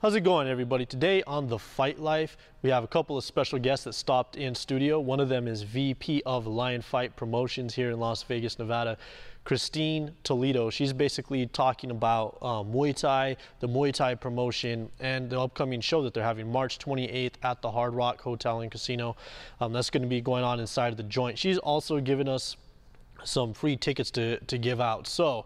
How's it going, everybody? Today on The Fight Life, we have a couple of special guests that stopped in studio. One of them is VP of Lion Fight Promotions here in Las Vegas, Nevada, Christine Toledo. She's basically talking about Muay Thai, the Muay Thai promotion, and the upcoming show that they're having March 28th at the Hard Rock Hotel and Casino. That's going to be going on inside of the joint. She's also given us some free tickets to give out. So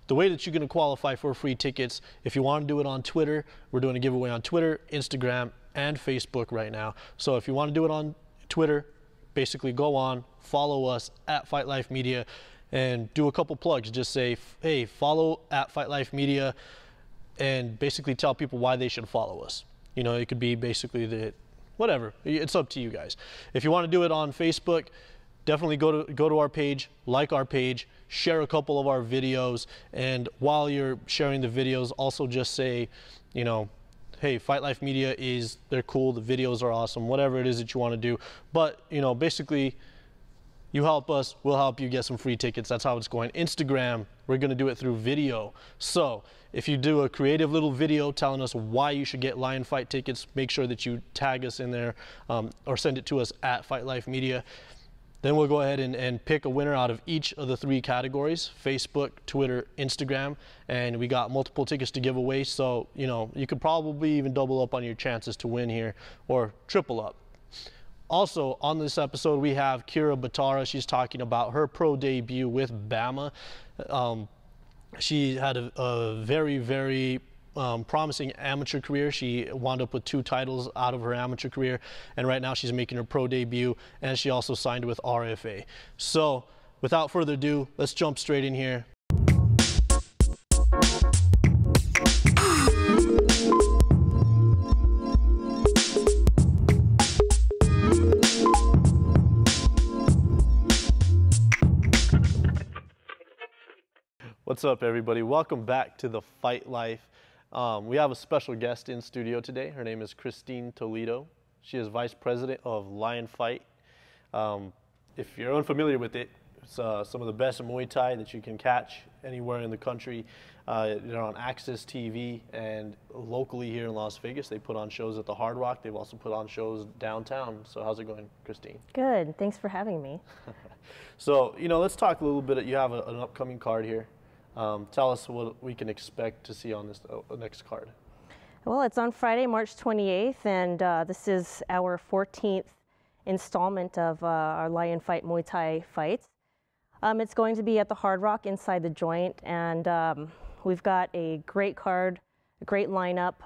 the way that you're going to qualify for free tickets, if you want to do it on Twitter, we're doing a giveaway on Twitter, Instagram, and Facebook right now. So if you want to do it on Twitter, basically go on, follow us at Fight Life Media, and do a couple plugs. Just say, hey, follow at Fight Life Media, and basically tell people why they should follow us. You know, it could be basically whatever. It's up to you guys. If you want to do it on Facebook, definitely go to our page, like our page, share a couple of our videos, and while you're sharing the videos, also just say, you know, hey, Fight Life Media they're cool, the videos are awesome, whatever it is that you want to do. But, you know, basically, you help us, we'll help you get some free tickets. That's how it's going. Instagram, we're going to do it through video. So if you do a creative little video telling us why you should get Lion Fight tickets, make sure that you tag us in there or send it to us at Fight Life Media. Then we'll go ahead and pick a winner out of each of the 3 categories: Facebook, Twitter, Instagram, and we got multiple tickets to give away. So, you know, you could probably even double up on your chances to win here, or triple up. Also, on this episode, we have Kyra Batara. She's talking about her pro debut with Bama. She had a very, very promising amateur career. She wound up with 2 titles out of her amateur career, and right now she's making her pro debut, and she also signed with RFA. So without further ado, let's jump straight in here. What's up, everybody? Welcome back to The Fight Life. We have a special guest in studio today. Her name is Christine Toledo. She is Vice President of Lion Fight. If you're unfamiliar with it, it's some of the best Muay Thai that you can catch anywhere in the country. They're on Access TV, and locally here in Las Vegas, they put on shows at the Hard Rock. They've also put on shows downtown. So how's it going, Christine? Good. Thanks for having me. So, you know, let's talk a little bit. You have an upcoming card here. Tell us what we can expect to see on this next card. Well, it's on Friday, March 28th, and this is our 14th installment of our Lion Fight Muay Thai fights. It's going to be at the Hard Rock inside the joint, and we've got a great card, a great lineup,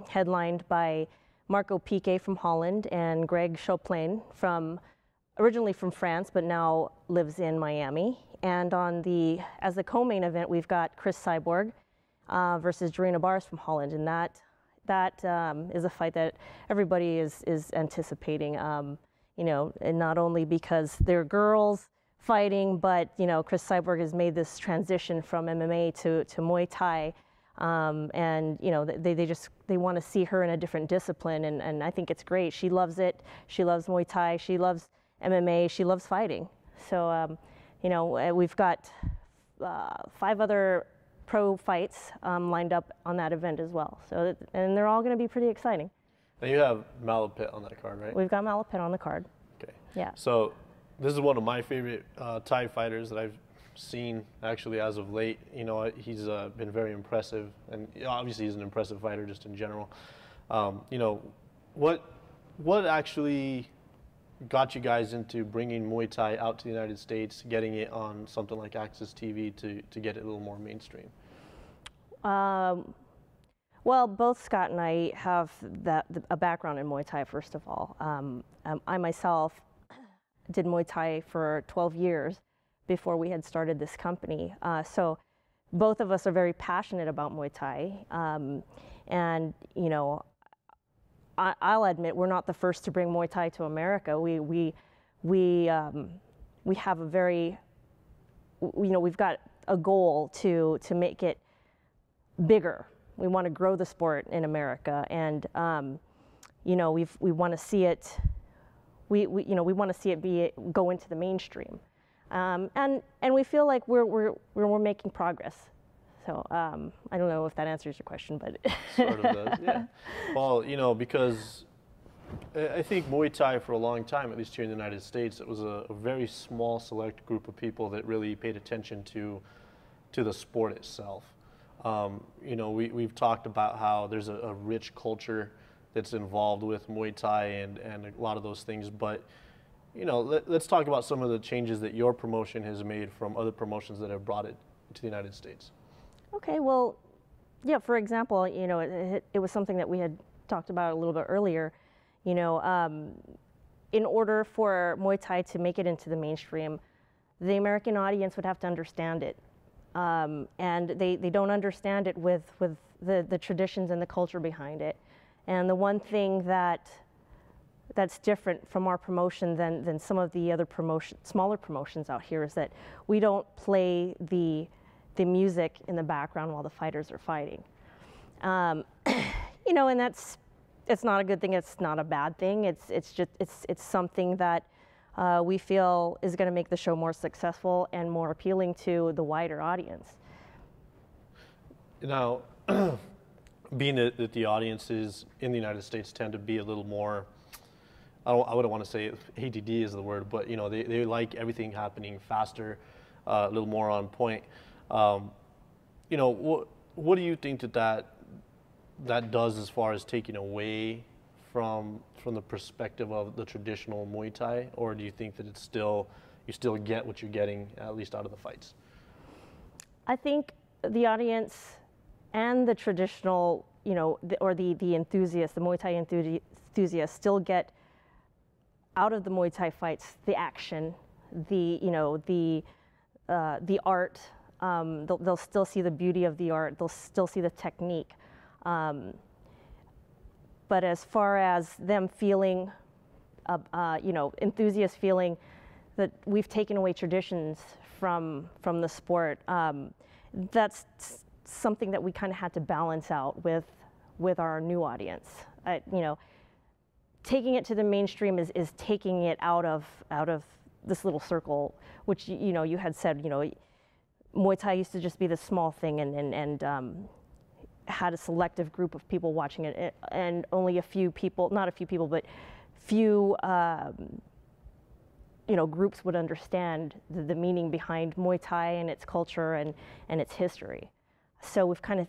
headlined by Marco Piqué from Holland and Greg Choplain, originally from France, but now lives in Miami. And as the co-main event, we've got Chris Cyborg versus Jarina Bars from Holland, and that is a fight that everybody is anticipating. You know, and not only because they're girls fighting, but you know, Chris Cyborg has made this transition from MMA to Muay Thai, and you know, they want to see her in a different discipline, and I think it's great. She loves it. She loves Muay Thai. She loves MMA. She loves fighting. So. You know, we've got 5 other pro fights lined up on that event as well. So, and they're all going to be pretty exciting. Now you have Malapit on that card, right? We've got Malapit on the card. Okay. Yeah. So this is one of my favorite Thai fighters that I've seen actually as of late. You know, he's been very impressive, and obviously he's an impressive fighter just in general. You know, what actually got you guys into bringing Muay Thai out to the United States, getting it on something like Access TV to get it a little more mainstream? Well, both Scott and I have a background in Muay Thai, first of all. I myself did Muay Thai for 12 years before we had started this company. So both of us are very passionate about Muay Thai. And, you know, I'll admit we're not the first to bring Muay Thai to America. We have a very, you know, we've got a goal to make it bigger. We want to grow the sport in America, and you know, we want to see it. We want to see it go into the mainstream, and we feel like we're making progress. So I don't know if that answers your question, but Sort of does, yeah. Well, you know, because I think Muay Thai for a long time, at least here in the United States, it was a very small select group of people that really paid attention to the sport itself. You know, we've talked about how there's a rich culture that's involved with Muay Thai and a lot of those things, but you know, let's talk about some of the changes that your promotion has made from other promotions that have brought it to the United States. Okay, well, yeah, for example, you know, it was something that we had talked about a little bit earlier. You know, in order for Muay Thai to make it into the mainstream, the American audience would have to understand it. And they don't understand it with the traditions and the culture behind it. And the one thing that's different from our promotion than some of the other smaller promotions out here is that we don't play the music in the background while the fighters are fighting. You know, and it's not a good thing. It's not a bad thing. It's something that we feel is going to make the show more successful and more appealing to the wider audience. Now, being that the audiences in the United States tend to be a little more, I wouldn't want to say ADD is the word, but you know, they like everything happening faster, a little more on point. You know, what do you think that does as far as taking away from the perspective of the traditional Muay Thai, or do you think that you still get what you're getting at least out of the fights? I think the audience and the traditional, you know, the enthusiasts, the Muay Thai enthusiasts, still get out of the Muay Thai fights the action, the art. They'll still see the beauty of the art. They'll still see the technique. But as far as them feeling, you know, enthusiasts feeling that we've taken away traditions from the sport, that's something that we kind of had to balance out with our new audience. You know, taking it to the mainstream is taking it out of this little circle, which, you know, you had said, you know, Muay Thai used to just be this small thing and had a selective group of people watching it, and only a few people, not a few people, but few you know, groups would understand the meaning behind Muay Thai and its culture and its history. So we've kind of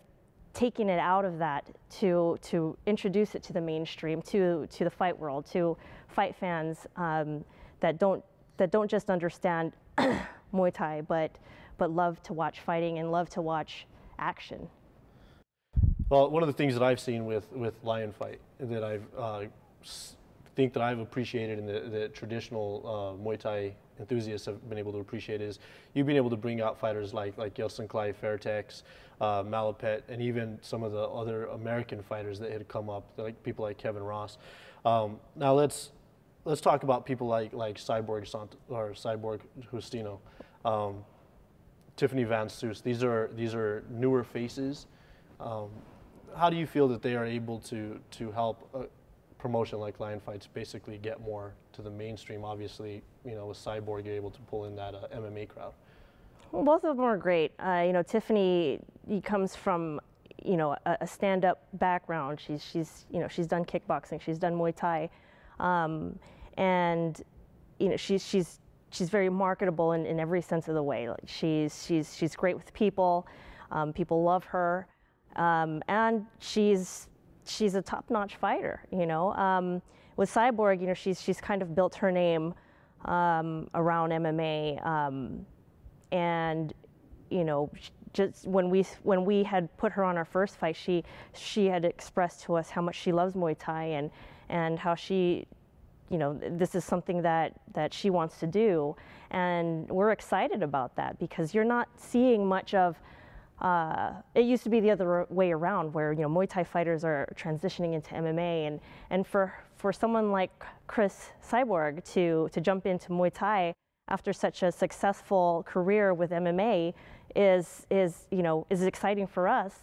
taken it out of that to introduce it to the mainstream, to the fight world, to fight fans that don't just understand Muay Thai, but love to watch fighting and love to watch action. Well, one of the things that I've seen with Lion Fight that I've appreciated and the traditional Muay Thai enthusiasts have been able to appreciate is you've been able to bring out fighters like Yeltsin Clay, Fairtex, Malapet, and even some of the other American fighters that had come up, like people like Kevin Ross. Now let's talk about people like Cyborg Justino, Tiffany Van Soos. These are newer faces. How do you feel that they are able to help a promotion like Lion Fights basically get more to the mainstream? Obviously, you know, with Cyborg, you're able to pull in that MMA crowd. Well, both of them are great. You know, Tiffany comes from, you know, a stand-up background. She's you know, she's done kickboxing, she's done Muay Thai, and you know, she's very marketable in every sense of the way. Like she's great with people. People love her. And she's a top-notch fighter, you know. With Cyborg, you know, she's kind of built her name around MMA, and you know, just when we had put her on our first fight, she had expressed to us how much she loves Muay Thai and how she, you know, this is something that she wants to do, and we're excited about that because you're not seeing much of. It used to be the other way around, where, you know, Muay Thai fighters are transitioning into MMA, and for someone like Chris Cyborg to jump into Muay Thai after such a successful career with MMA is you know, is exciting for us,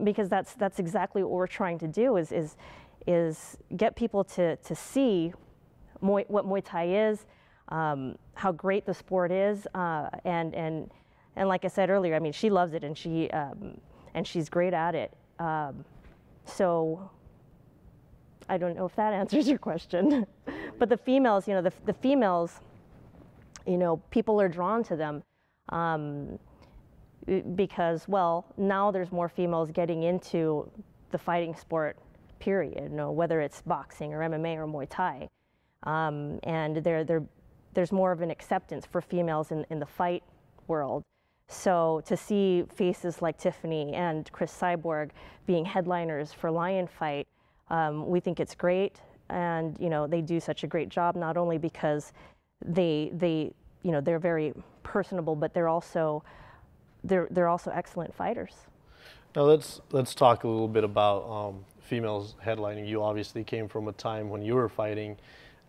because that's exactly what we're trying to do is get people to see what Muay Thai is, how great the sport is, and And like I said earlier, I mean, she loves it, and she's great at it. So I don't know if that answers your question. But the females, you know, the females, you know, people are drawn to them because, well, now there's more females getting into the fighting sport, period, you know, whether it's boxing or MMA or Muay Thai. And there's more of an acceptance for females in the fight world. So to see faces like Tiffany and Chris Cyborg being headliners for Lion Fight, we think it's great. And, you know, they do such a great job, not only because they you know, they're very personable, but they're also excellent fighters. Now let's talk a little bit about females headlining. You obviously came from a time when you were fighting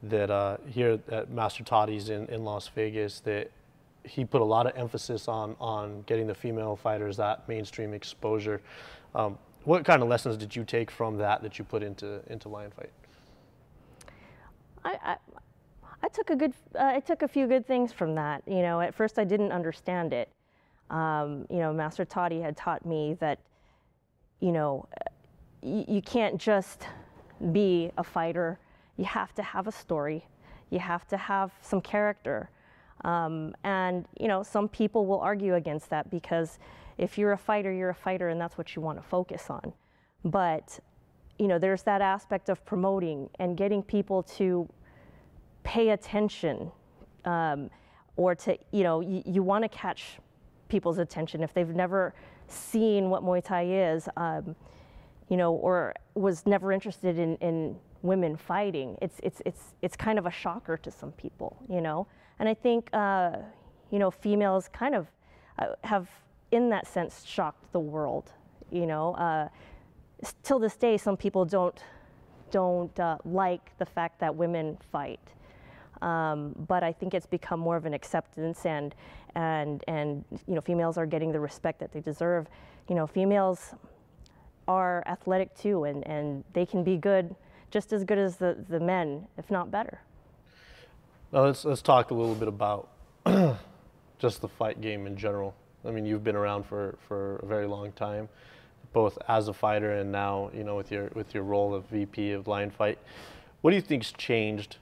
that here at Master Toddy's in Las Vegas, that he put a lot of emphasis on getting the female fighters that mainstream exposure. What kind of lessons did you take from that you put into Lion Fight? I took a few good things from that. You know, at first I didn't understand it. You know, Master Toddy had taught me that, you know, you can't just be a fighter. You have to have a story. You have to have some character. And, you know, some people will argue against that because if you're a fighter, and that's what you want to focus on. But, you know, there's that aspect of promoting and getting people to pay attention, or to, you know, you want to catch people's attention if they've never seen what Muay Thai is, you know, or was never interested in women fighting. It's kind of a shocker to some people, you know. And I think, you know, females kind of have, in that sense, shocked the world, you know. Till this day, some people don't like the fact that women fight. But I think it's become more of an acceptance, and you know, females are getting the respect that they deserve. You know, females are athletic too, and they can be good, just as good as the men, if not better. Now let's talk a little bit about just the fight game in general. I mean, you've been around for a very long time, both as a fighter and now, you know, with your role of VP of Lion Fight. What do you think's changed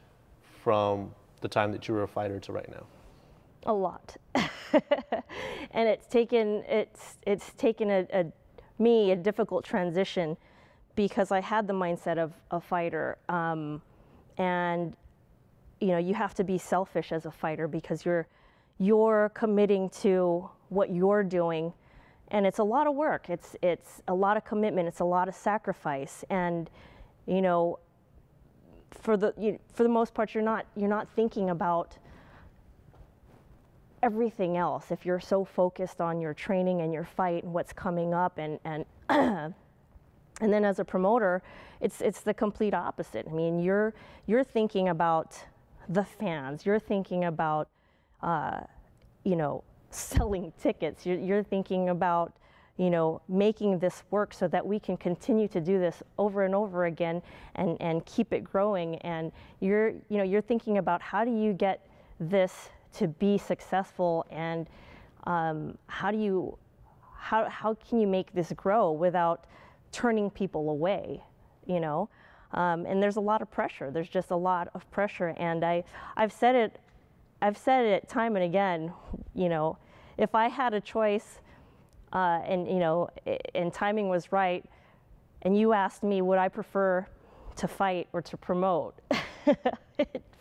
from the time that you were a fighter to right now? A lot. And it's taken me a difficult transition because I had the mindset of a fighter, and you know, you have to be selfish as a fighter because you're committing to what you're doing, and it's a lot of work. It's a lot of commitment. It's a lot of sacrifice, and you know, for the most part, you're not thinking about everything else. If you're so focused on your training and your fight and what's coming up, and and then as a promoter, it's the complete opposite. I mean, you're thinking about the fans. You're thinking about you know, selling tickets. You're thinking about, you know, making this work so that we can continue to do this over and over again and keep it growing. And you're thinking about how do you get this to be successful, and how can you make this grow without turning people away, you know? And there's a lot of pressure. There's just a lot of pressure. And I've said it time and again, you know, if I had a choice, and you know, and timing was right, and you asked me would I prefer to fight or to promote,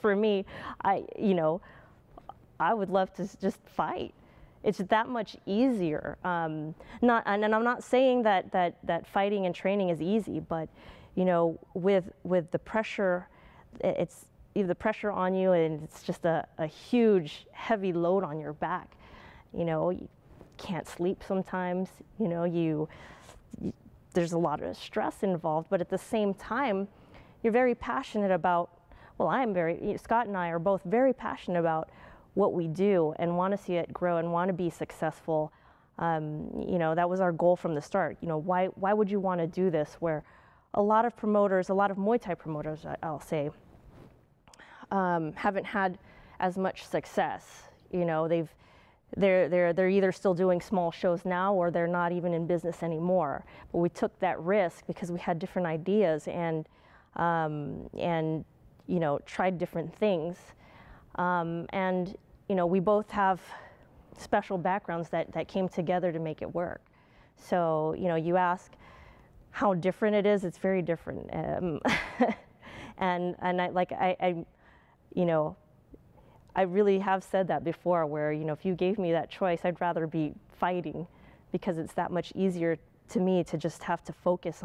for me, you know, I would love to just fight. It's that much easier. And I'm not saying that fighting and training is easy, but you know, with the pressure, it's the pressure on you, and it's just a huge, heavy load on your back. You know, you can't sleep sometimes. You know, there's a lot of stress involved, but at the same time, you're very passionate about. Well, Scott and I are both very passionate about what we do and want to see it grow and want to be successful. You know, that was our goal from the start. You know, why would you want to do this? Where a lot of promoters, a lot of Muay Thai promoters, I'll say, haven't had as much success. You know, they're either still doing small shows now or they're not even in business anymore. But we took that risk because we had different ideas and you know, tried different things. And you know, we both have special backgrounds that came together to make it work. So you know, you ask how different it is. It's very different. And I you know, I really have said that before, where, you know, if you gave me that choice, I'd rather be fighting, because it's that much easier to me to just have to focus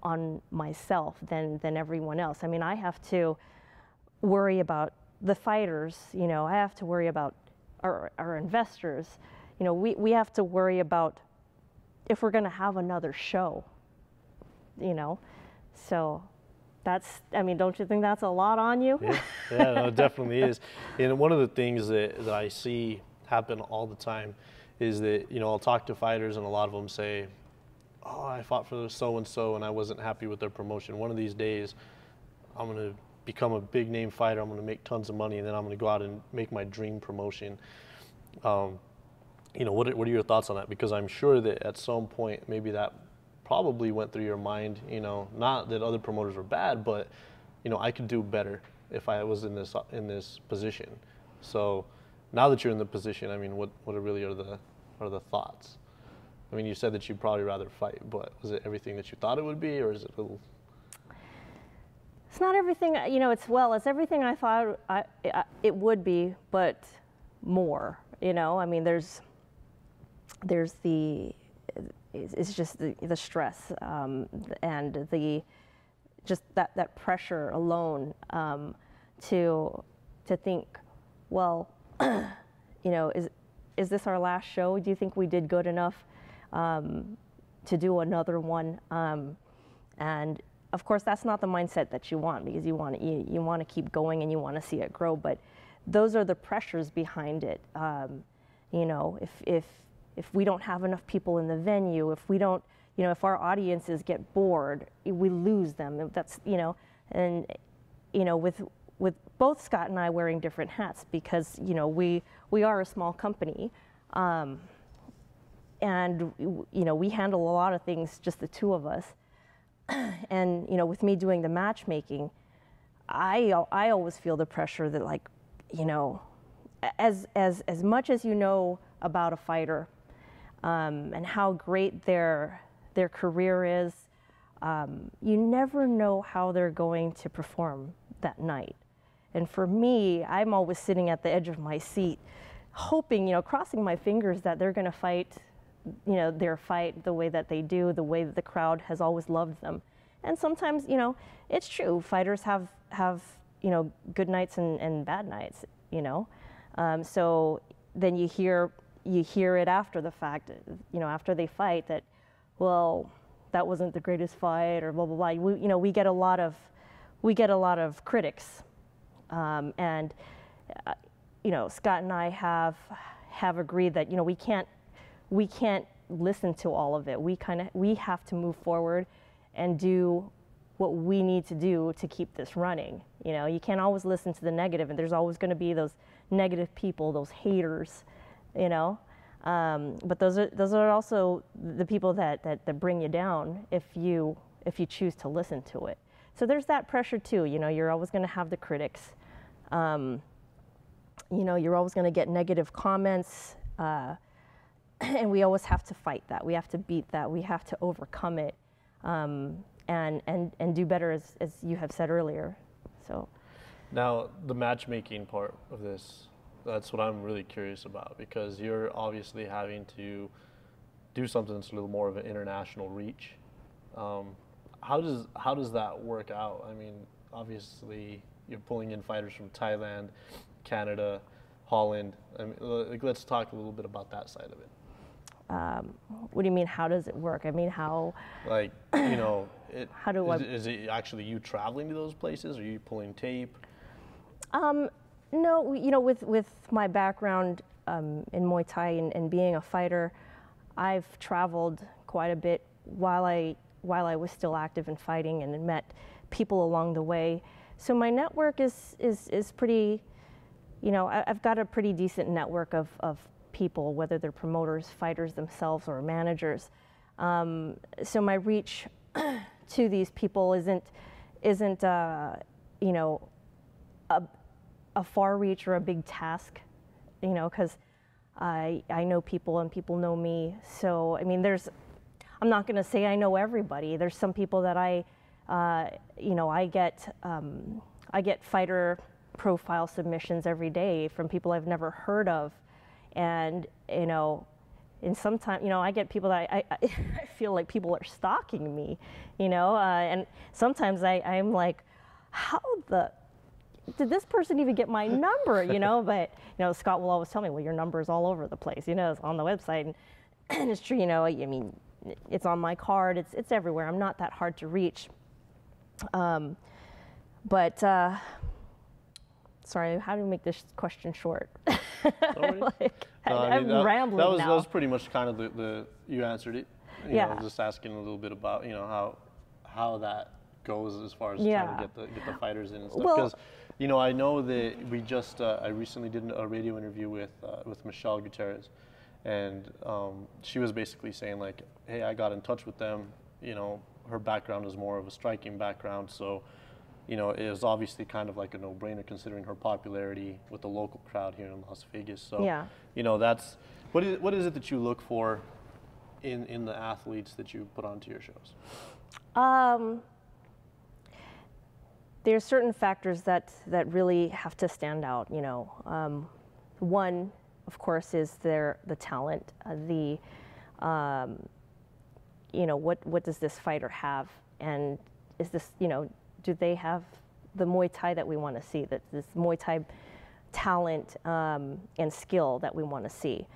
on myself than everyone else. I mean, I have to worry about the fighters, you know, I have to worry about our investors. You know, we have to worry about if we're going to have another show, you know. So that's, I mean, don't you think that's a lot on you? Yeah, no, it definitely is. And one of the things that I see happen all the time is that, you know, I'll talk to fighters and a lot of them say, oh, I fought for so-and-so and I wasn't happy with their promotion. One of these days, I'm going to become a big name fighter, I'm going to make tons of money, and then I'm going to go out and make my dream promotion. You know, what are your thoughts on that? Because I'm sure that at some point, maybe that probably went through your mind, you know, not that other promoters were bad, but, you know, I could do better if I was in this position. So now that you're in the position, I mean, what really are the thoughts? I mean, you said that you'd probably rather fight, but was it everything that you thought it would be, or is it a little? It's not everything, you know, it's everything I thought it would be, but more, you know. I mean, there's it's just the stress and just that pressure alone to think, well, you know, is this our last show? Do you think we did good enough to do another one? And of course, that's not the mindset that you want, because you want to keep going and you want to see it grow. But those are the pressures behind it. You know, if we don't have enough people in the venue, if we don't, you know, if our audiences get bored, we lose them. That's, you know, and, you know, with both Scott and I wearing different hats, because, you know, we are a small company, and, you know, we handle a lot of things, just the two of us. And, you know, with me doing the matchmaking, I always feel the pressure that, like, you know, as much as you know about a fighter, and how great their career is, you never know how they're going to perform that night. And for me, I'm always sitting at the edge of my seat, hoping, you know, crossing my fingers that they're going to fight, you know, their fight the way that they do, the way that the crowd has always loved them. And sometimes, you know, it's true, fighters have you know, good nights and bad nights, you know. So then you hear it after the fact, you know, after they fight, that, well, that wasn't the greatest fight, or blah blah blah. You know, we get a lot of critics, and you know, Scott and I have agreed that, you know, we can't listen to all of it. We have to move forward and do what we need to do to keep this running. You know, you can't always listen to the negative, and there's always going to be those negative people, those haters, you know. But those are also the people that bring you down if you choose to listen to it. So there's that pressure too. You know, you're always going to have the critics. You know, you're always going to get negative comments, and we always have to fight that. We have to beat that. We have to overcome it, and do better, as you have said earlier. So now the matchmaking part of this, that's what I'm really curious about, because you're obviously having to do something that's a little more of an international reach. How does that work out? I mean, obviously you're pulling in fighters from Thailand, Canada, Holland. I mean, like, let's talk a little bit about that side of it. What do you mean, how does it work? I mean, how? Like, you know, is it actually you traveling to those places? Are you pulling tape? No, you know, with my background in Muay Thai and being a fighter, I've traveled quite a bit while I was still active in fighting, and met people along the way. So my network is pretty, you know, I've got a pretty decent network of people, whether they're promoters, fighters themselves, or managers. So my reach to these people isn't you know, a far reach or a big task, you know, because I know people and people know me. So I mean, I'm not going to say I know everybody. There's some people that you know, I get fighter profile submissions every day from people I've never heard of, and you know, and sometimes, you know, I get people that I feel like people are stalking me, you know, and sometimes I'm like, how did this person even get my number, you know? But you know, Scott will always tell me, well, your number is all over the place, you know, it's on the website, and it's true, you know. I mean, it's on my card, it's everywhere. I'm not that hard to reach. Sorry, how do we make this question short? Like, I'm rambling now. That was pretty much kind of you answered it. You know, just asking a little bit about, you know, how that goes as far as trying to get the fighters in and stuff. Because, you know, I know that we just I recently did a radio interview with Michelle Gutierrez, and she was basically saying like, hey, I got in touch with them. You know, her background is more of a striking background, so you know, it was obviously kind of like a no-brainer considering her popularity with the local crowd here in Las Vegas. So, you know, that's what is it that you look for in the athletes that you put onto your shows? There's certain factors that really have to stand out. You know, one, of course, is the talent. You know, what does this fighter have, and is this, you know, do they have the Muay Thai that we want to see, this Muay Thai talent and skill that we want to see?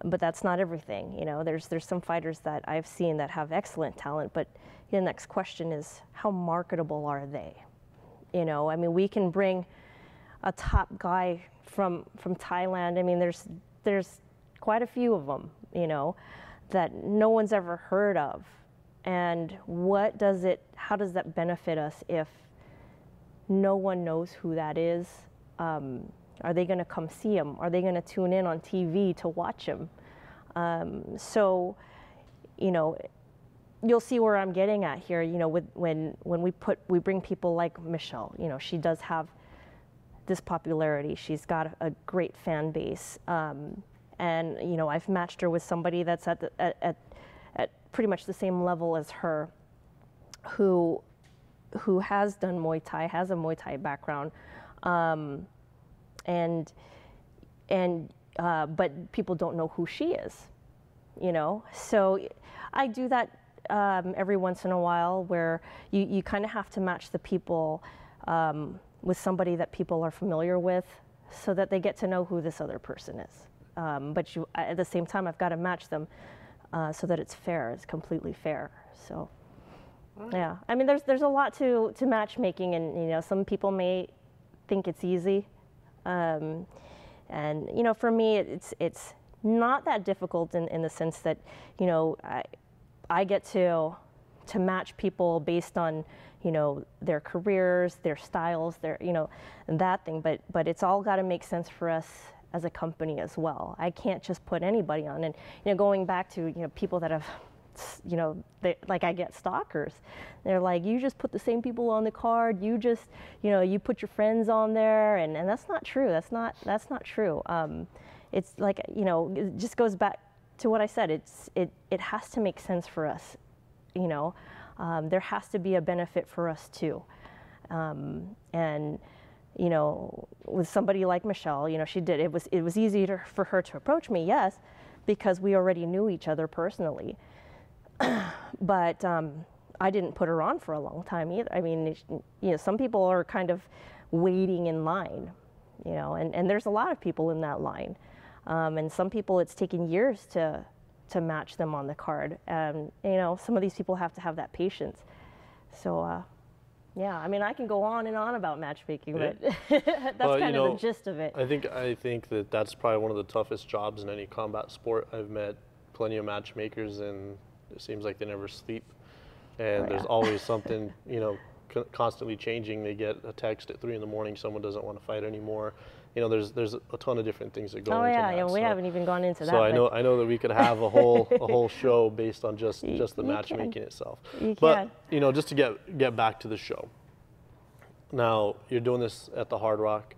But that's not everything. You know, there's some fighters that I've seen that have excellent talent, but the next question is, how marketable are they? You know, I mean, we can bring a top guy from Thailand. I mean, there's quite a few of them, you know, that no one's ever heard of. And how does that benefit us if no one knows who that is? Are they going to come see him? Are they going to tune in on TV to watch him? So, you know, you'll see where I'm getting at here. You know, when we bring people like Michelle, you know, she does have this popularity. She's got a great fan base, and you know, I've matched her with somebody that's at pretty much the same level as her, who has done Muay Thai, has a Muay Thai background, but people don't know who she is, you know. So I do that every once in a while, where you kind of have to match the people with somebody that people are familiar with, so that they get to know who this other person is. But at the same time, I've got to match them so that it's fair, it's completely fair. So, yeah, I mean, there's a lot to matchmaking, and you know, some people may think it's easy, and you know, for me, it's not that difficult in the sense that, you know, I get to match people based on, you know, their careers, their styles, their, you know, and that thing. But it's all got to make sense for us as a company as well. I can't just put anybody on. And you know, going back to, you know, people that have, you know, like I get stalkers. They're like, you just put the same people on the card. You just, you know, you put your friends on there, and that's not true. That's not true. It's like, you know, it just goes back to what I said. It has to make sense for us. You know, there has to be a benefit for us too. And you know, with somebody like Michelle, you know, it was easy for her to approach me, yes, because we already knew each other personally. But I didn't put her on for a long time either. I mean, you know, some people are kind of waiting in line, you know, and there's a lot of people in that line. And some people, it's taken years to match them on the card. And, you know, some of these people have to have that patience. So, yeah, I mean, I can go on and on about matchmaking, but that's kind of the gist of it. I think that's probably one of the toughest jobs in any combat sport. I've met plenty of matchmakers, and it seems like they never sleep. And there's always something, you know, constantly changing. They get a text at 3 in the morning, someone doesn't want to fight anymore. you know, there's a ton of different things that go Oh into yeah, that. yeah. We So- haven't even gone into that. So but I know that we could have a whole show based on just the you matchmaking itself. You But can. you know, just to get back to the show. Now you're doing this at the Hard Rock.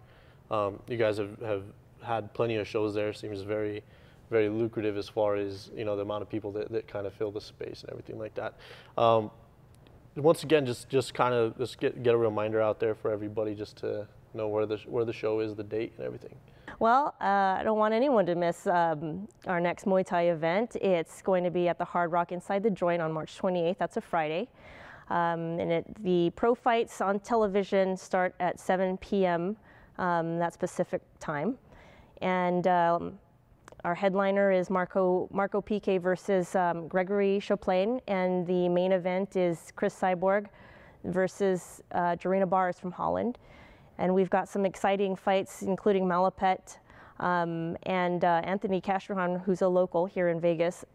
You guys have had plenty of shows there. Seems very lucrative as far as, you know, the amount of people that kind of fill the space and everything like that. Once again, just kind of get a reminder out there for everybody just to know where the show is, the date and everything. Well, I don't want anyone to miss our next Muay Thai event. It's going to be at the Hard Rock inside the Joint on March 28th. That's a Friday. And the pro fights on television start at 7 p.m. That specific time. And our headliner is Marco Pique versus Gregory Choplain, and the main event is Chris Cyborg versus Jarina Bars from Holland. And we've got some exciting fights, including Malapet and Anthony Castrohan, who's a local here in Vegas.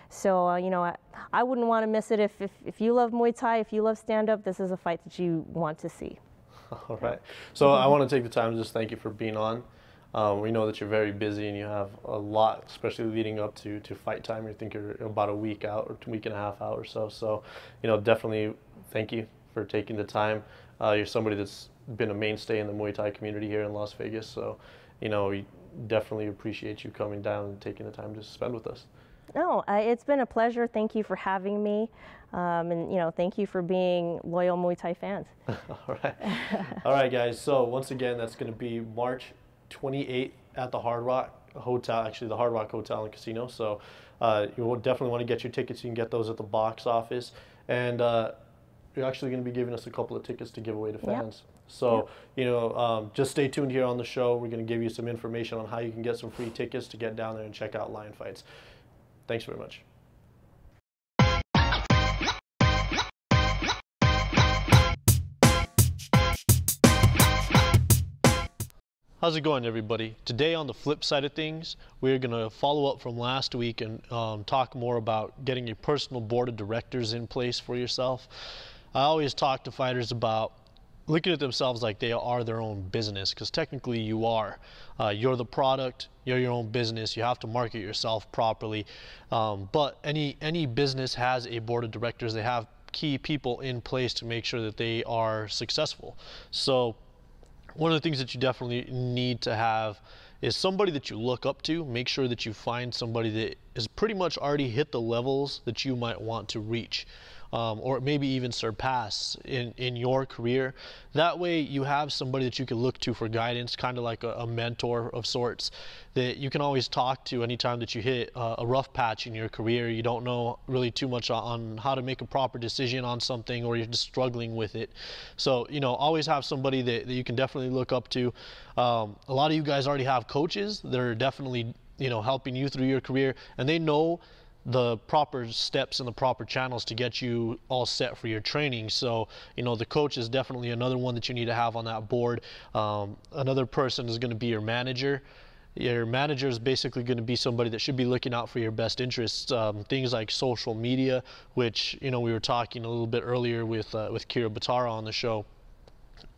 So, you know, I wouldn't want to miss it. If you love Muay Thai, if you love stand-up, this is a fight that you want to see. All right. So I want to take the time to just thank you for being on. We know that you're very busy and you have a lot, especially leading up to fight time. You think you're about a week out or a week and a half out or so. So, you know, definitely thank you for taking the time. You're somebody that's been a mainstay in the Muay Thai community here in Las Vegas. So, you know, we definitely appreciate you coming down and taking the time to spend with us. No, it's been a pleasure. Thank you for having me. And, you know, thank you for being loyal Muay Thai fans. All right. All right, guys. So once again, that's going to be March 28th at the Hard Rock Hotel, actually the Hard Rock Hotel and Casino. So you will definitely want to get your tickets. You can get those at the box office. And you're actually going to be giving us a couple of tickets to give away to fans. Yep. So, yep. You know, just stay tuned here on the show. We're going to give you some information on how you can get some free tickets to get down there and check out Lion Fights. Thanks very much. How's it going, everybody? Today on the flip side of things, we're going to follow up from last week and talk more about getting a personal board of directors in place for yourself. I always talk to fighters about looking at themselves like they are their own business, because technically you are. You're the product, you're your own business, you have to market yourself properly. But any business has a board of directors. They have key people in place to make sure that they are successful. So one of the things that you definitely need to have is somebody that you look up to. Make sure that you find somebody that has pretty much already hit the levels that you might want to reach. Or maybe even surpass in your career. That way you have somebody that you can look to for guidance, kind of like a mentor of sorts, that you can always talk to anytime that you hit a rough patch in your career. You don't know really too much on how to make a proper decision on something, or you're just struggling with it. So, you know, always have somebody that you can definitely look up to. A lot of you guys already have coaches that are definitely, you know, helping you through your career, and they know the proper steps and the proper channels to get you all set for your training. So, you know, the coach is definitely another one that you need to have on that board. Another person is going to be your manager. Your manager is basically going to be somebody that should be looking out for your best interests. Things like social media, which, you know, we were talking a little bit earlier with Kyra Batara on the show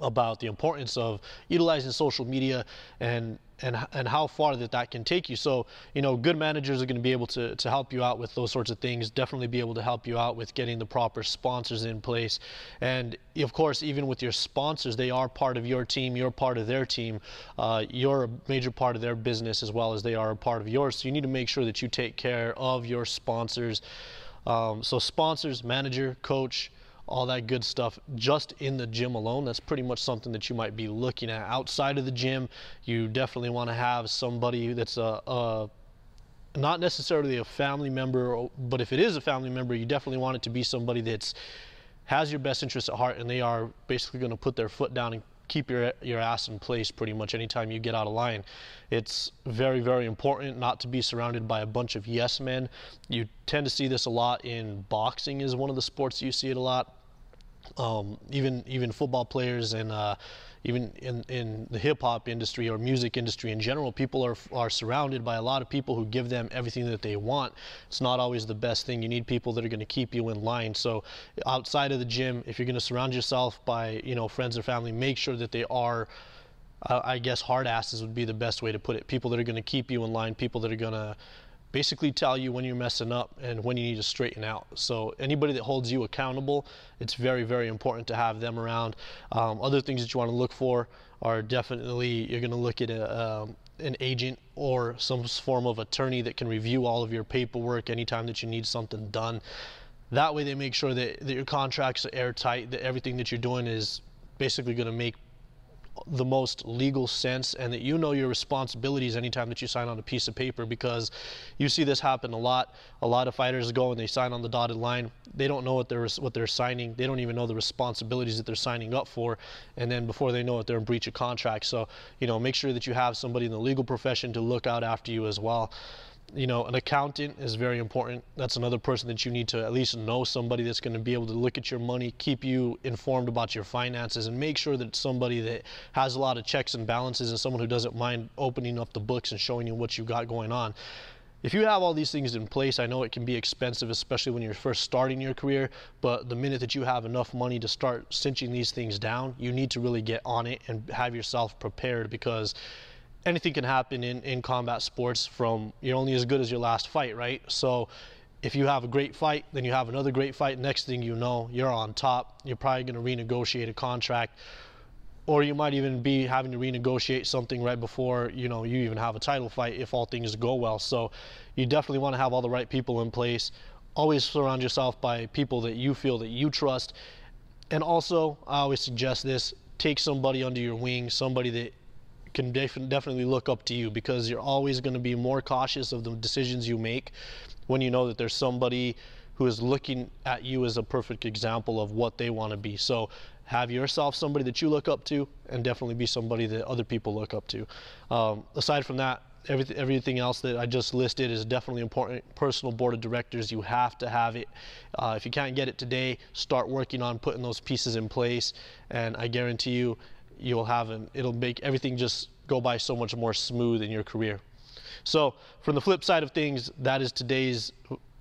about the importance of utilizing social media and how far that can take you. So, you know, good managers are going to be able to help you out with those sorts of things, definitely be able to help you out with getting the proper sponsors in place. And of course, even with your sponsors, they are part of your team, you're part of their team, you're a major part of their business as well as they are a part of yours. So you need to make sure that you take care of your sponsors. So sponsors, manager, coach, all that good stuff just in the gym alone. That's pretty much something that you might be looking at. Outside of the gym, you definitely want to have somebody that's not necessarily a family member, but if it is a family member, you definitely want it to be somebody that's has your best interests at heart, and they are basically going to put their foot down and keep your ass in place pretty much anytime you get out of line. It's very, very important not to be surrounded by a bunch of yes men. You tend to see this a lot in boxing, is one of the sports you see it a lot. Even football players, and even in the hip-hop industry or music industry in general, people are surrounded by a lot of people who give them everything that they want. It's not always the best thing. You need people that are going to keep you in line. So outside of the gym, if you're going to surround yourself by, you know, friends or family, make sure that they are I guess hard asses would be the best way to put it. People that are going to keep you in line, people that are going to basically tell you when you're messing up and when you need to straighten out. So anybody that holds you accountable, it's very, very important to have them around. Other things that you want to look for are definitely, you're going to look at an agent or some form of attorney that can review all of your paperwork anytime that you need something done. That way they make sure that your contracts are airtight, that everything that you're doing is basically going to make the most legal sense, and that you know your responsibilities anytime that you sign on a piece of paper, because you see this happen a lot. A lot of fighters go and they sign on the dotted line. They don't know what they're signing. They don't even know the responsibilities that they're signing up for, and then before they know it, they're in breach of contract. So, you know, make sure that you have somebody in the legal profession to look out after you as well. You know, an accountant is very important. That's another person that you need to at least know, somebody that's going to be able to look at your money, keep you informed about your finances, and make sure that it's somebody that has a lot of checks and balances and someone who doesn't mind opening up the books and showing you what you got going on. If you have all these things in place, I know it can be expensive, especially when you're first starting your career, but the minute that you have enough money to start cinching these things down, you need to really get on it and have yourself prepared, because anything can happen in combat sports. From you're only as good as your last fight, right? So if you have a great fight, then you have another great fight. Next thing you know, you're on top. You're probably going to renegotiate a contract, or you might even be having to renegotiate something right before, you know, you even have a title fight if all things go well. So you definitely want to have all the right people in place. Always surround yourself by people that you feel that you trust. And also, I always suggest this, take somebody under your wing, somebody that can definitely look up to you, because you're always going to be more cautious of the decisions you make when you know that there's somebody who is looking at you as a perfect example of what they want to be. So have yourself somebody that you look up to, and definitely be somebody that other people look up to. Aside from that, everything else that I just listed is definitely important. Personal board of directors, you have to have it. If you can't get it today, start working on putting those pieces in place, and I guarantee you, it'll make everything just go by so much more smooth in your career. So from the flip side of things, that is today's,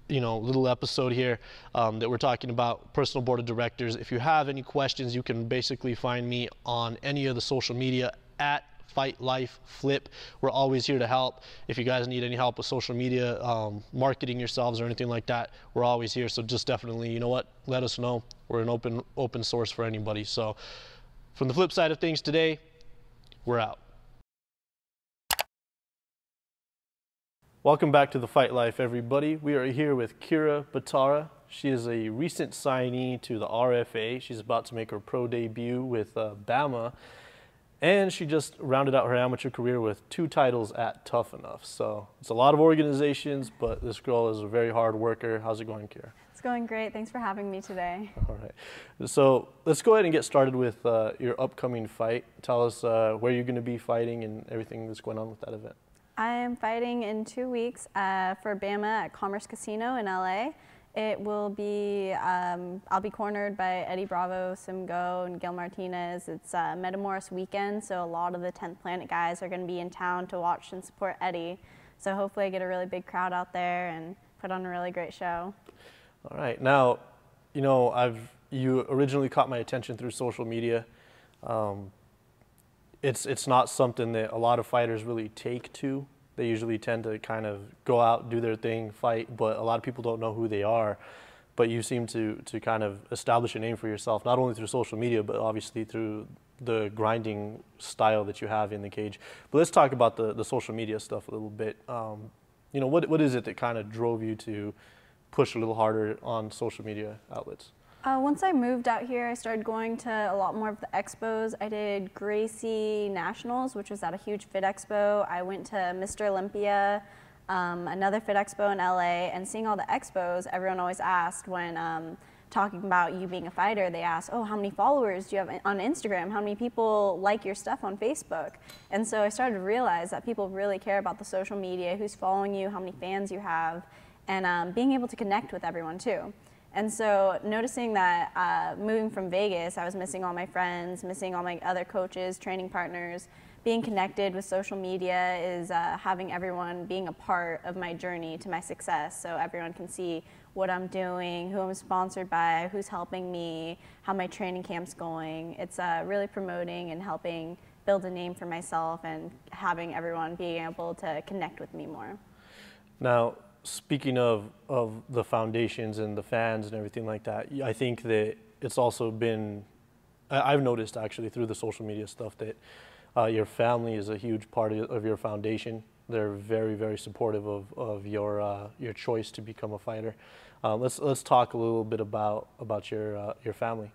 you know, little episode here that we're talking about personal board of directors. If you have any questions, you can basically find me on any of the social media at Fight Life Flip. We're always here to help. If you guys need any help with social media, marketing yourselves or anything like that, we're always here. So just definitely, you know what, let us know. We're an open source for anybody. So from the flip side of things today, we're out. Welcome back to the Fight Life, everybody. We are here with Kyra Batara. She is a recent signee to the RFA. She's about to make her pro debut with Bama. And she just rounded out her amateur career with 2 titles at Tough Enough. So it's a lot of organizations, but this girl is a very hard worker. How's it going, Kyra? It's going great. Thanks for having me today. All right. So let's go ahead and get started with your upcoming fight. Tell us where you're going to be fighting and everything that's going on with that event. I am fighting in 2 weeks for Bama at Commerce Casino in LA. It will be, I'll be cornered by Eddie Bravo, Sim Go, and Gil Martinez. It's Metamoris weekend, so a lot of the 10th Planet guys are going to be in town to watch and support Eddie. So hopefully I get a really big crowd out there and put on a really great show. All right. Now, you know, you originally caught my attention through social media. It's not something that a lot of fighters really take to. They usually tend to kind of go out, do their thing, fight, but a lot of people don't know who they are. But you seem to kind of establish a name for yourself, not only through social media, but obviously through the grinding style that you have in the cage. But let's talk about the social media stuff a little bit. You know, what is it that kind of drove you to push a little harder on social media outlets? Once I moved out here, I started going to a lot more of the expos. I did Gracie Nationals, which was at a huge fit expo. I went to Mr. Olympia, another fit expo in LA, and seeing all the expos, everyone always asked when talking about you being a fighter, they asked, oh, how many followers do you have on Instagram? How many people like your stuff on Facebook? And so I started to realize that people really care about the social media, who's following you, how many fans you have, and being able to connect with everyone too. And so noticing that moving from Vegas, I was missing all my friends, missing all my other coaches, training partners. Being connected with social media is having everyone being a part of my journey to my success, so everyone can see what I'm doing, who I'm sponsored by, who's helping me, how my training camp's going. It's really promoting and helping build a name for myself and having everyone being able to connect with me more. Now, speaking of the foundations and the fans and everything like that, I think that it's also been, I've noticed actually through the social media stuff that your family is a huge part of your foundation. They're very, very supportive of your choice to become a fighter. Let's talk a little bit about your family.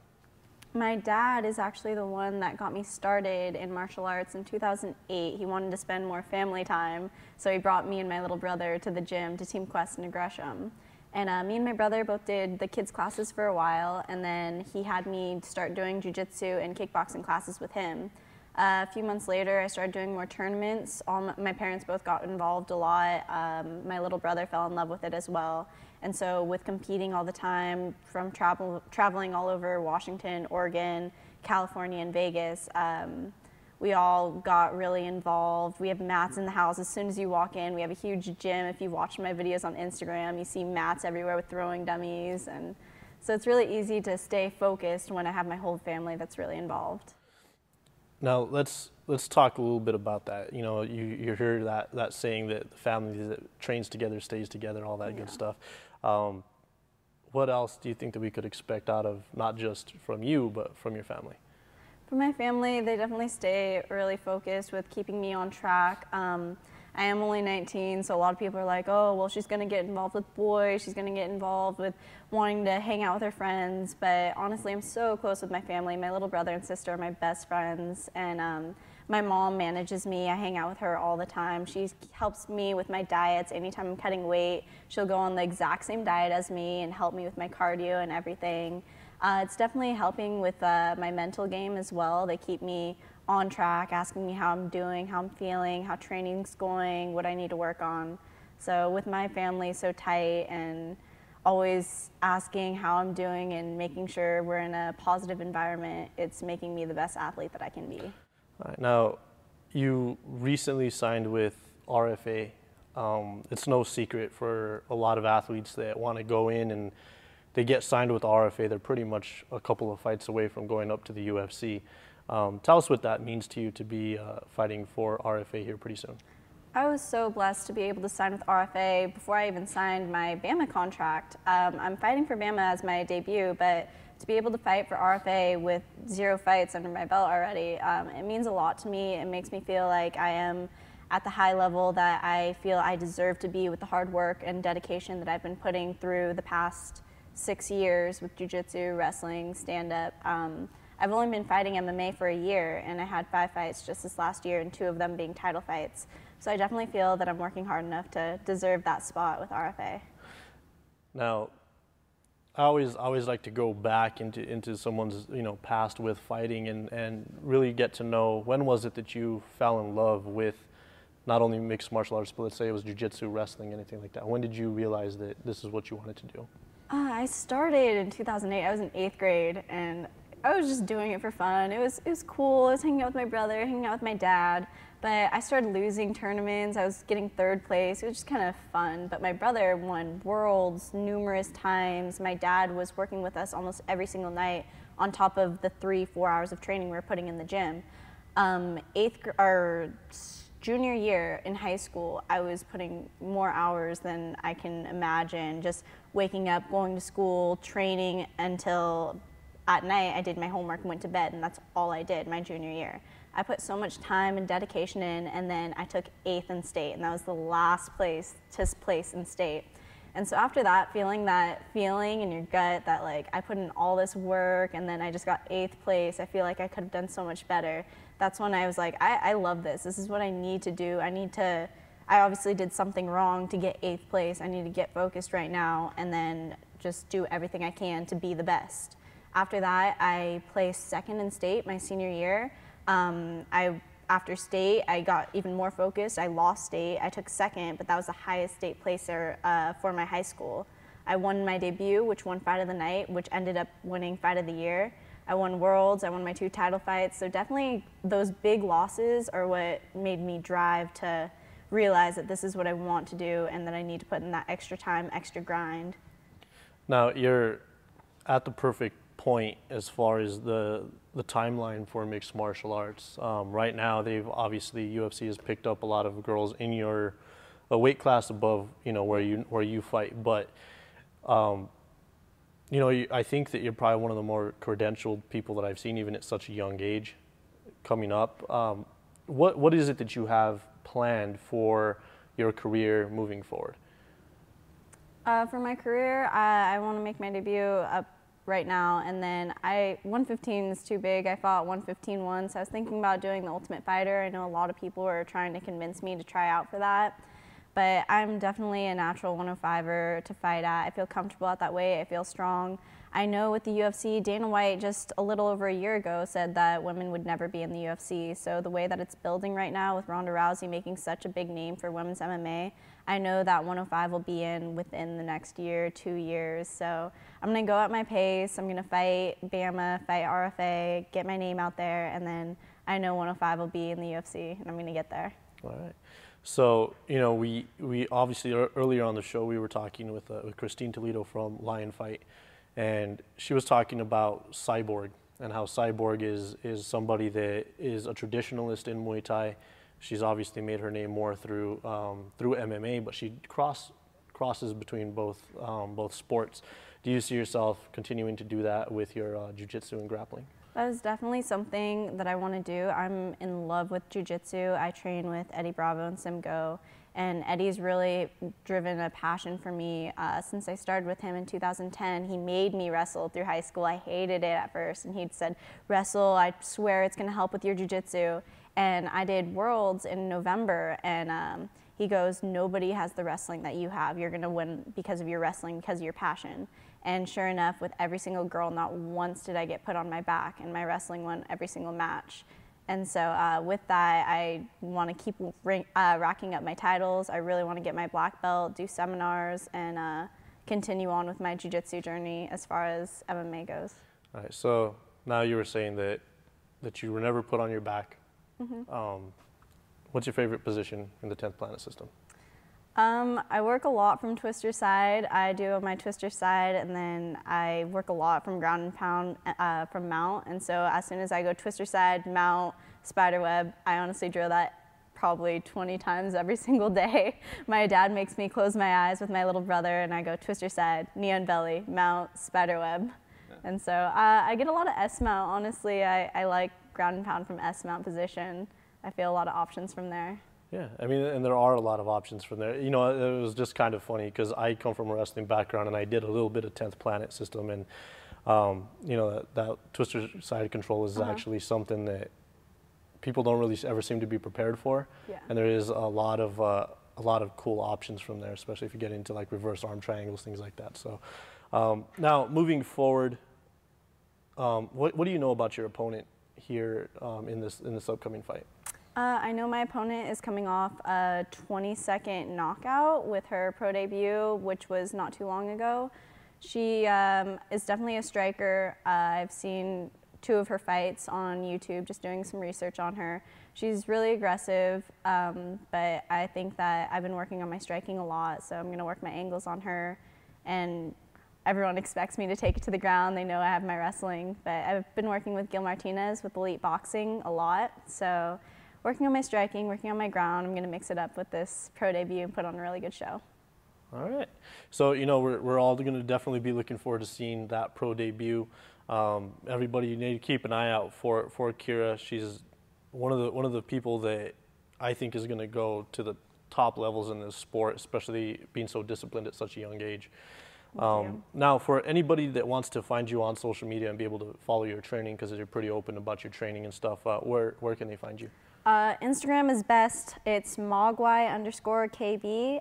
My dad is actually the one that got me started in martial arts in 2008. He wanted to spend more family time, so he brought me and my little brother to the gym to Team Quest in Gresham. And me and my brother both did the kids' classes for a while, and then he had me start doing jiu-jitsu and kickboxing classes with him. A few months later, I started doing more tournaments. My parents both got involved a lot. My little brother fell in love with it as well. And so with competing all the time, from traveling all over Washington, Oregon, California, and Vegas, we all got really involved. We have mats in the house. As soon as you walk in, we have a huge gym. If you watch my videos on Instagram, you see mats everywhere with throwing dummies. And so it's really easy to stay focused when I have my whole family that's really involved. Now let's talk a little bit about that. You know, you hear that saying that the family that trains together stays together, all that good stuff. What else do you think that we could expect out of, not just from you, but from your family? For my family, they definitely stay really focused with keeping me on track. I am only 19, so a lot of people are like, oh, well, she's going to get involved with boys, she's going to get involved with wanting to hang out with her friends. But honestly, I'm so close with my family. My little brother and sister are my best friends, and my mom manages me. I hang out with her all the time. She helps me with my diets. Anytime I'm cutting weight, she'll go on the exact same diet as me and help me with my cardio and everything. It's definitely helping with my mental game as well. They keep me on track, asking me how I'm doing, how I'm feeling, how training's going, what I need to work on. So with my family so tight and always asking how I'm doing and making sure we're in a positive environment, it's making me the best athlete that I can be. All right, now, you recently signed with RFA. It's no secret for a lot of athletes that want to go in and they get signed with RFA. They're pretty much a couple of fights away from going up to the UFC. Tell us what that means to you to be fighting for RFA here pretty soon. I was so blessed to be able to sign with RFA before I even signed my BAMA contract. I'm fighting for BAMA as my debut, but to be able to fight for RFA with 0 fights under my belt already, it means a lot to me. It makes me feel like I am at the high level that I feel I deserve to be with the hard work and dedication that I've been putting through the past 6 years with jiu-jitsu, wrestling, stand-up. I've only been fighting MMA for a year, and I had 5 fights just this last year, and 2 of them being title fights. So I definitely feel that I'm working hard enough to deserve that spot with RFA. Now, I always like to go back into someone's past with fighting and really get to know, when was it that you fell in love with not only mixed martial arts, but let's say it was jiu-jitsu, wrestling, anything like that. When did you realize that this is what you wanted to do? I started in 2008. I was in 8th grade, and I was just doing it for fun. It was cool. I was hanging out with my brother, hanging out with my dad. But I started losing tournaments. I was getting 3rd place. It was just kind of fun. But my brother won worlds numerous times. My dad was working with us almost every single night on top of the 3-4 hours of training we were putting in the gym. Junior year in high school, I was putting more hours than I can imagine. Just waking up, going to school, training until at night I did my homework and went to bed, and that's all I did my junior year. I put so much time and dedication in, and then I took 8th in state, and that was the last place to place in state. And so after that, feeling in your gut that like I put in all this work and then I just got 8th place, I feel like I could have done so much better. That's when I was like, I love this. This is what I need to do. I obviously did something wrong to get 8th place. I need to get focused right now and then just do everything I can to be the best. After that, I placed 2nd in state my senior year. After state, I got even more focused. I lost state. I took 2nd, but that was the highest state placer for my high school. I won my debut, which won Fight of the Night, which ended up winning Fight of the Year. I won Worlds. I won my 2 title fights. So definitely those big losses are what made me drive to realize that this is what I want to do and that I need to put in that extra time, extra grind. Now, you're at the perfect point as far as the timeline for mixed martial arts. Right now, obviously UFC has picked up a lot of girls in your a weight class above, you know, where you fight, but you know, I think that you're probably one of the more credentialed people that I've seen, even at such a young age, coming up. What is it that you have planned for your career moving forward? For my career, I want to make my debut up right now, and then 115 is too big. I fought 115 once. I was thinking about doing the Ultimate Fighter. I know a lot of people are trying to convince me to try out for that, but I'm definitely a natural 105er to fight at. I feel comfortable at that weight. I feel strong. I know with the UFC, Dana White just a little over a year ago said that women would never be in the UFC. So the way that it's building right now with Ronda Rousey making such a big name for women's MMA, I know that 105 will be in within the next year, 2 years. So I'm going to go at my pace. I'm going to fight BAMMA, fight RFA, get my name out there, and then I know 105 will be in the UFC, and I'm going to get there. All right. So, you know, we obviously earlier on the show we were talking with Christine Toledo from Lion Fight, and she was talking about Cyborg and how Cyborg is somebody that is a traditionalist in Muay Thai. She's obviously made her name more through MMA, but she crosses between both sports. Do you see yourself continuing to do that with your jiu-jitsu and grappling? That is definitely something that I want to do. I'm in love with jiu-jitsu. I train with Eddie Bravo and Simgo, and Eddie's really driven a passion for me since I started with him in 2010. He made me wrestle through high school. I hated it at first, and he'd said, "Wrestle, I swear it's going to help with your jiu-jitsu." And I did Worlds in November, and he goes, "Nobody has the wrestling that you have. You're going to win because of your wrestling, because of your passion." And sure enough, with every single girl, not once did I get put on my back, and my wrestling won every single match. And so with that, I want to keep racking up my titles. I really want to get my black belt, do seminars, and continue on with my jiu-jitsu journey as far as MMA goes. All right, so now you were saying that you were never put on your back. Mm-hmm. What's your favorite position in the 10th Planet system? I work a lot from twister side. I do my twister side, and then I work a lot from ground and pound from mount. And so as soon as I go twister side, mount, spider web, I honestly drill that probably 20 times every single day. My dad makes me close my eyes with my little brother, and I go twister side, knee on belly, mount, spider web. Yeah. And so I get a lot of S mount. Honestly, I like ground and pound from S mount position. I feel a lot of options from there. Yeah, I mean, and there are a lot of options from there. You know, it was just kind of funny because I come from a wrestling background, and I did a little bit of 10th Planet system, and you know, that twister side control is actually something that people don't really ever seem to be prepared for. Yeah. And there is a lot of cool options from there, especially if you get into like reverse arm triangles, things like that. So now moving forward, what do you know about your opponent here in this upcoming fight? I know my opponent is coming off a 20-second knockout with her pro debut, which was not too long ago. She is definitely a striker. I've seen 2 of her fights on YouTube, just doing some research on her. She's really aggressive, but I think that I've been working on my striking a lot, so I'm going to work my angles on her. And everyone expects me to take it to the ground. They know I have my wrestling, but I've been working with Gil Martinez with Elite Boxing a lot, so working on my striking, working on my ground. I'm going to mix it up with this pro debut and put on a really good show. All right. So, you know, we're all going to definitely be looking forward to seeing that pro debut. Everybody, you need to keep an eye out for Kyra. She's one of the people that I think is going to go to the top levels in this sport, especially being so disciplined at such a young age. Now, for anybody that wants to find you on social media and be able to follow your training, because you're pretty open about your training and stuff, where can they find you? Instagram is best. It's Mogwai_KB,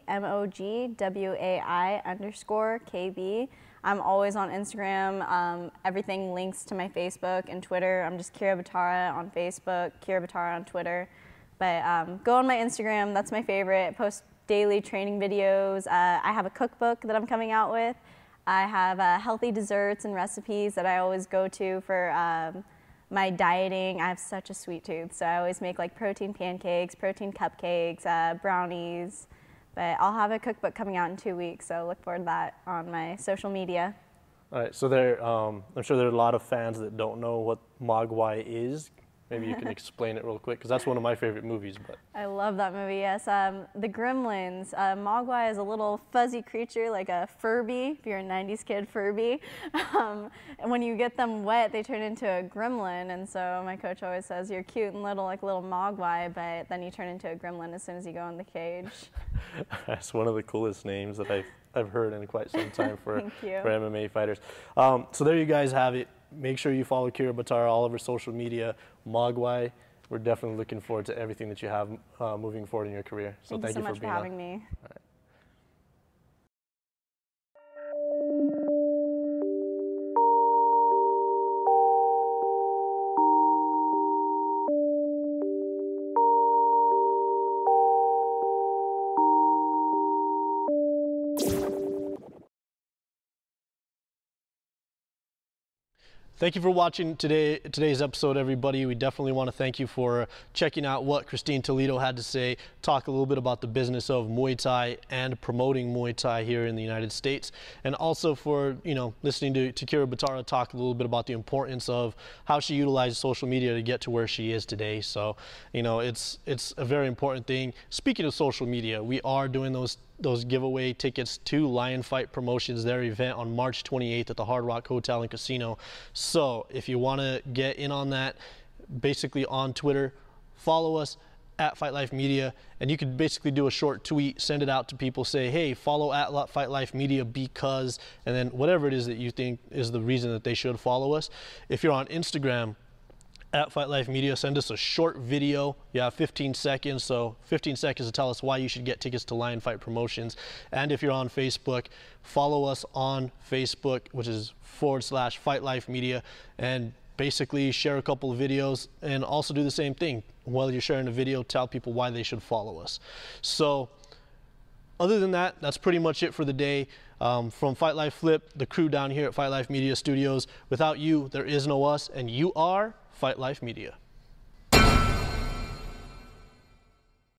MOGWAI_KB. I'm always on Instagram. Everything links to my Facebook and Twitter. I'm just Kyra Batara on Facebook, Kyra Batara on Twitter. But go on my Instagram. That's my favorite. I post daily training videos. I have a cookbook that I'm coming out with. I have healthy desserts and recipes that I always go to for my dieting. I have such a sweet tooth, so I always make like protein pancakes, protein cupcakes, brownies. But I'll have a cookbook coming out in 2 weeks, so look forward to that on my social media. All right, so there, I'm sure there are a lot of fans that don't know what Mogwai is. Maybe you can explain it real quick, because that's one of my favorite movies. But I love that movie, yes. The Gremlins. Mogwai is a little fuzzy creature, like a Furby, if you're a 90s kid, Furby. And when you get them wet, they turn into a gremlin. And so my coach always says, you're cute and little, like a little Mogwai, but then you turn into a gremlin as soon as you go in the cage. That's one of the coolest names that I've heard in quite some time for MMA fighters. So there you guys have it. Make sure you follow Kyra Batara all over social media. Mogwai, we're definitely looking forward to everything that you have moving forward in your career. So thank you so much for having me. All right. Thank you for watching today's episode, everybody. We definitely want to thank you for checking out what Christine Toledo had to say, talk a little bit about the business of Muay Thai and promoting Muay Thai here in the United States, and also for listening to Kyra Batara talk a little bit about the importance of how she utilized social media to get to where she is today. So, it's a very important thing. Speaking of social media, we are doing those giveaway tickets to Lion Fight Promotions, their event on March 28th at the Hard Rock Hotel and Casino. So if you want to get in on that, basically on Twitter, follow us at Fight Life Media, and you could basically do a short tweet, send it out to people, say, hey, follow at Fight Life Media because, and then whatever it is that you think is the reason that they should follow us. If you're on Instagram, at Fight Life Media, send us a short video. You have 15 seconds, so 15 seconds to tell us why you should get tickets to Lion Fight Promotions. And if you're on Facebook, follow us on Facebook, which is /Fight Life Media, and basically share a couple of videos, and also do the same thing. While you're sharing a video, tell people why they should follow us. So other than that, that's pretty much it for the day. From Fight Life Flip, the crew down here at Fight Life Media Studios, without you, there is no us, and you are Fight Life Media.